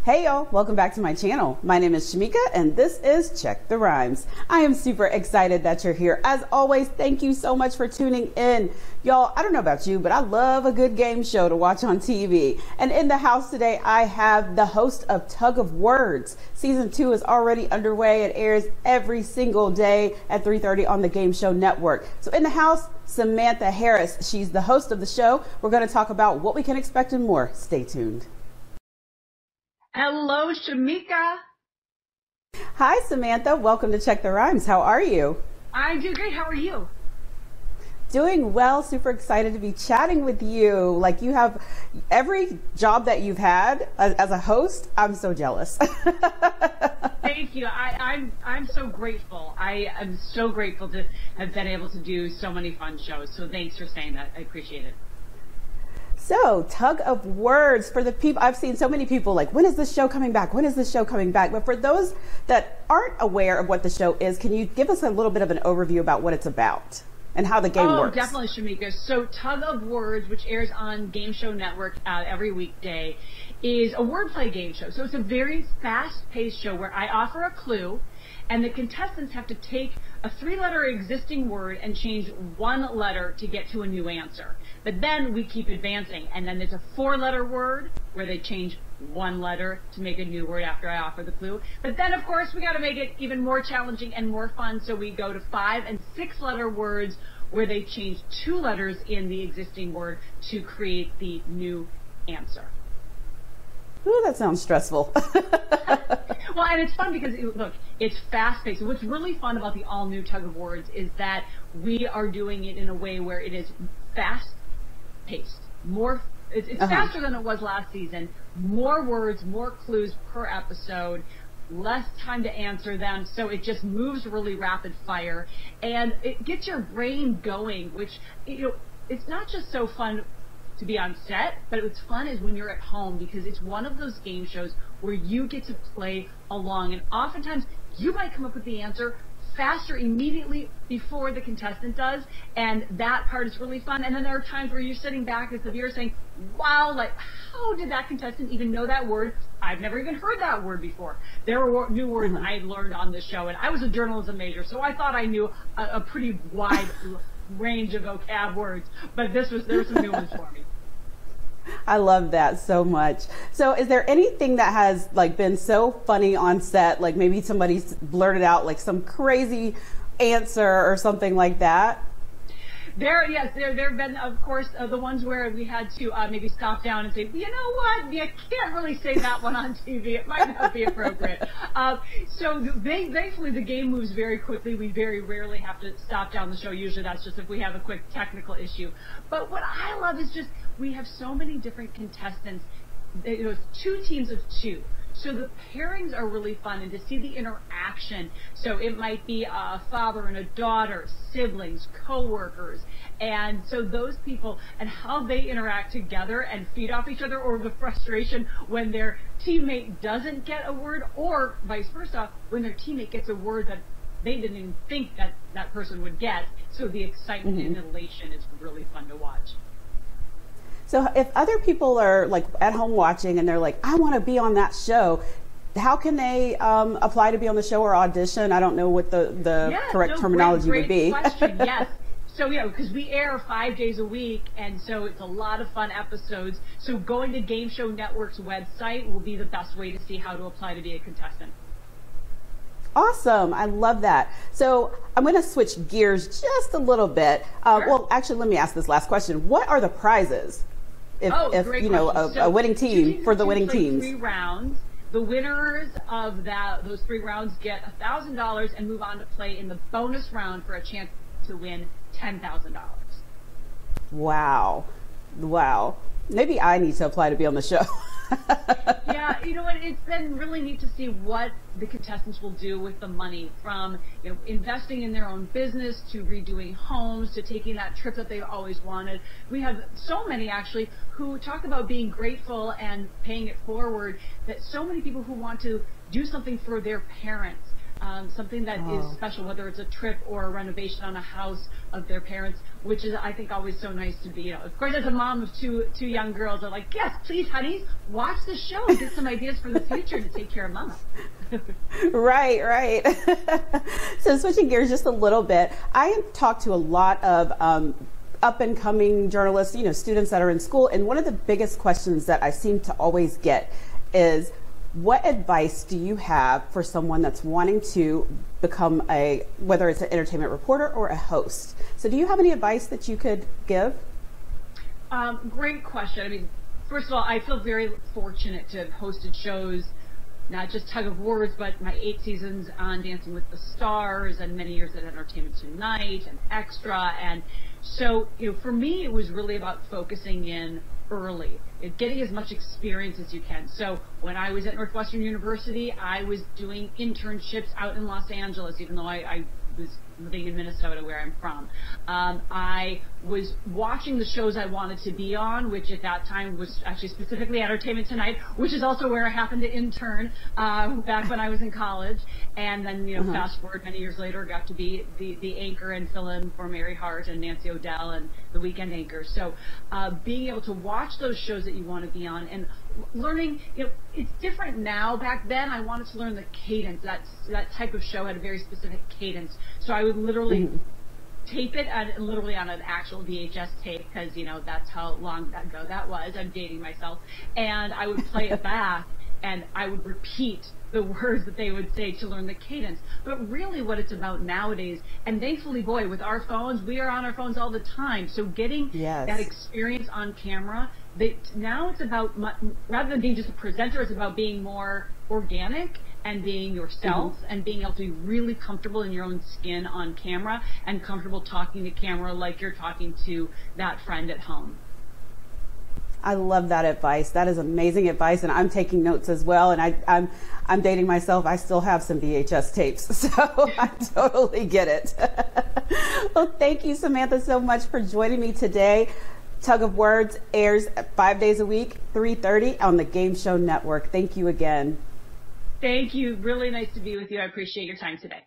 Hey y'all, welcome back to my channel. My name is Shamika and this is Check the Rhymes. I am super excited that you're here. As always, thank you so much for tuning in. Y'all, I don't know about you, but I love a good game show to watch on TV. And in the house today, I have the host of Tug of Words. Season 2 is already underway. It airs every single day at 3:30 on the Game Show Network. So in the house, Samantha Harris. She's the host of the show. We're going to talk about what we can expect and more. Stay tuned. Hello, Shamika. Hi, Samantha. Welcome to Check the Rhymes. How are you? I'm doing great. How are you? Doing well. Super excited to be chatting with you. Like, you have every job that you've had as a host. I'm so jealous. Thank you. I'm so grateful. I am so grateful to have been able to do so many fun shows. So thanks for saying that. I appreciate it. So, Tug of Words, for the people, I've seen so many people like, when is this show coming back? When is this show coming back? But for those that aren't aware of what the show is, can you give us a little bit of an overview about what it's about and how the game works? Oh, definitely, Shamika. So, Tug of Words, which airs on Game Show Network every weekday, is a wordplay game show. So, it's a very fast-paced show where I offer a clue, and the contestants have to take a 3-letter existing word and change 1 letter to get to a new answer. But then we keep advancing, and then there's a 4-letter word where they change 1 letter to make a new word after I offer the clue. But then, of course, we got to make it even more challenging and more fun, so we go to 5- and 6-letter words where they change 2 letters in the existing word to create the new answer. Ooh, that sounds stressful. Well, and it's fun because, look, it's fast-paced. What's really fun about the all-new Tug of Words is that we are doing it in a way where it is fast-paced. It's faster than it was last season. More words, more clues per episode, less time to answer them, so it just moves really rapid fire, and it gets your brain going, which, it's not just so fun to be on set, but what's fun is when you're at home, because it's one of those game shows where you get to play along, and oftentimes you might come up with the answer faster immediately before the contestant does, and that part is really fun. And then there are times where you're sitting back as the viewer saying, wow, like, how did that contestant even know that word? I've never even heard that word before. There were new words I learned on this show, and I was a journalism major, so I thought I knew a pretty wide range of vocab words, but there were some new ones for me. I love that so much. So is there anything that has been so funny on set, like maybe somebody's blurted out like some crazy answer or something like that? There have been, of course, the ones where we had to maybe stop down and say, you know what, you can't really say that one on TV. It might not be appropriate. So thankfully, the game moves very quickly. We very rarely have to stop down the show. Usually that's just if we have a quick technical issue. But what I love is just we have so many different contestants. It's 2 teams of 2. So the pairings are really fun, and to see the interaction. So it might be a father and a daughter, siblings, co-workers, and so those people and how they interact together and feed off each other, or the frustration when their teammate doesn't get a word, or vice versa, when their teammate gets a word that they didn't even think that person would get. So the excitement and elation is really fun to watch. So if other people are like at home watching and they're like, I want to be on that show, how can they apply to be on the show or audition? I don't know what the correct terminology would be. Great question. Yes. So, because we air 5 days a week, and so it's a lot of fun episodes. So going to Game Show Network's website will be the best way to see how to apply to be a contestant. Awesome. I love that. So I'm going to switch gears just a little bit. Sure. Well, actually, let me ask this last question. What are the prizes? If a winning team for the winning teams. 3 rounds. The winners of those 3 rounds get $1,000 and move on to play in the bonus round for a chance to win $10,000. Wow. Wow. Maybe I need to apply to be on the show. Yeah, you know what? It's been really neat to see what the contestants will do with the money, from investing in their own business to redoing homes to taking that trip that they've always wanted. We have so many actually who talk about being grateful and paying it forward. That so many people who want to do something for their parents. something that is special, whether it's a trip or a renovation on a house of their parents, which is, I think, always so nice to be, you know, of course, as a mom of two young girls, I'm like, yes, please, honeys, watch the show and get some ideas for the future to take care of mama. Right, right. So switching gears just a little bit, I have talked to a lot of up and coming journalists, you know, students that are in school. And one of the biggest questions that I seem to always get is, what advice do you have for someone that's wanting to become whether it's an entertainment reporter or a host? So do you have any advice that you could give? Great question. I mean, first of all, I feel very fortunate to have hosted shows, not just Tug of Words, but my 8 seasons on Dancing with the Stars and many years at Entertainment Tonight and Extra. And so, you know, for me, it was really about focusing in early, getting as much experience as you can. So when I was at Northwestern University, I was doing internships out in Los Angeles, even though I was living in Minnesota, where I'm from. I was watching the shows I wanted to be on, which at that time was actually specifically Entertainment Tonight, which is also where I happened to intern back when I was in college. And then, you know, fast forward many years later, got to be the anchor and fill in for Mary Hart and Nancy O'Dell and the weekend anchor. So being able to watch those shows that you want to be on and learning, you know, it's different now. Back then, I wanted to learn the cadence. That type of show had a very specific cadence. So I would literally tape it literally on an actual VHS tape, because, you know, that's how long ago that was. I'm dating myself. And I would play it back, and I would repeat the words that they would say to learn the cadence. But really what it's about nowadays, and thankfully, boy, with our phones, we are on our phones all the time. So getting that experience on camera, now it's about, rather than being just a presenter, it's about being more organic and being yourself and being able to be really comfortable in your own skin on camera and comfortable talking to camera like you're talking to that friend at home. I love that advice. That is amazing advice, and I'm taking notes as well. And I'm dating myself. I still have some VHS tapes, so I totally get it. Well, thank you, Samantha, so much for joining me today. Tug of Words airs 5 days a week, 3:30 on the Game Show Network. Thank you again. Thank you. Really nice to be with you. I appreciate your time today.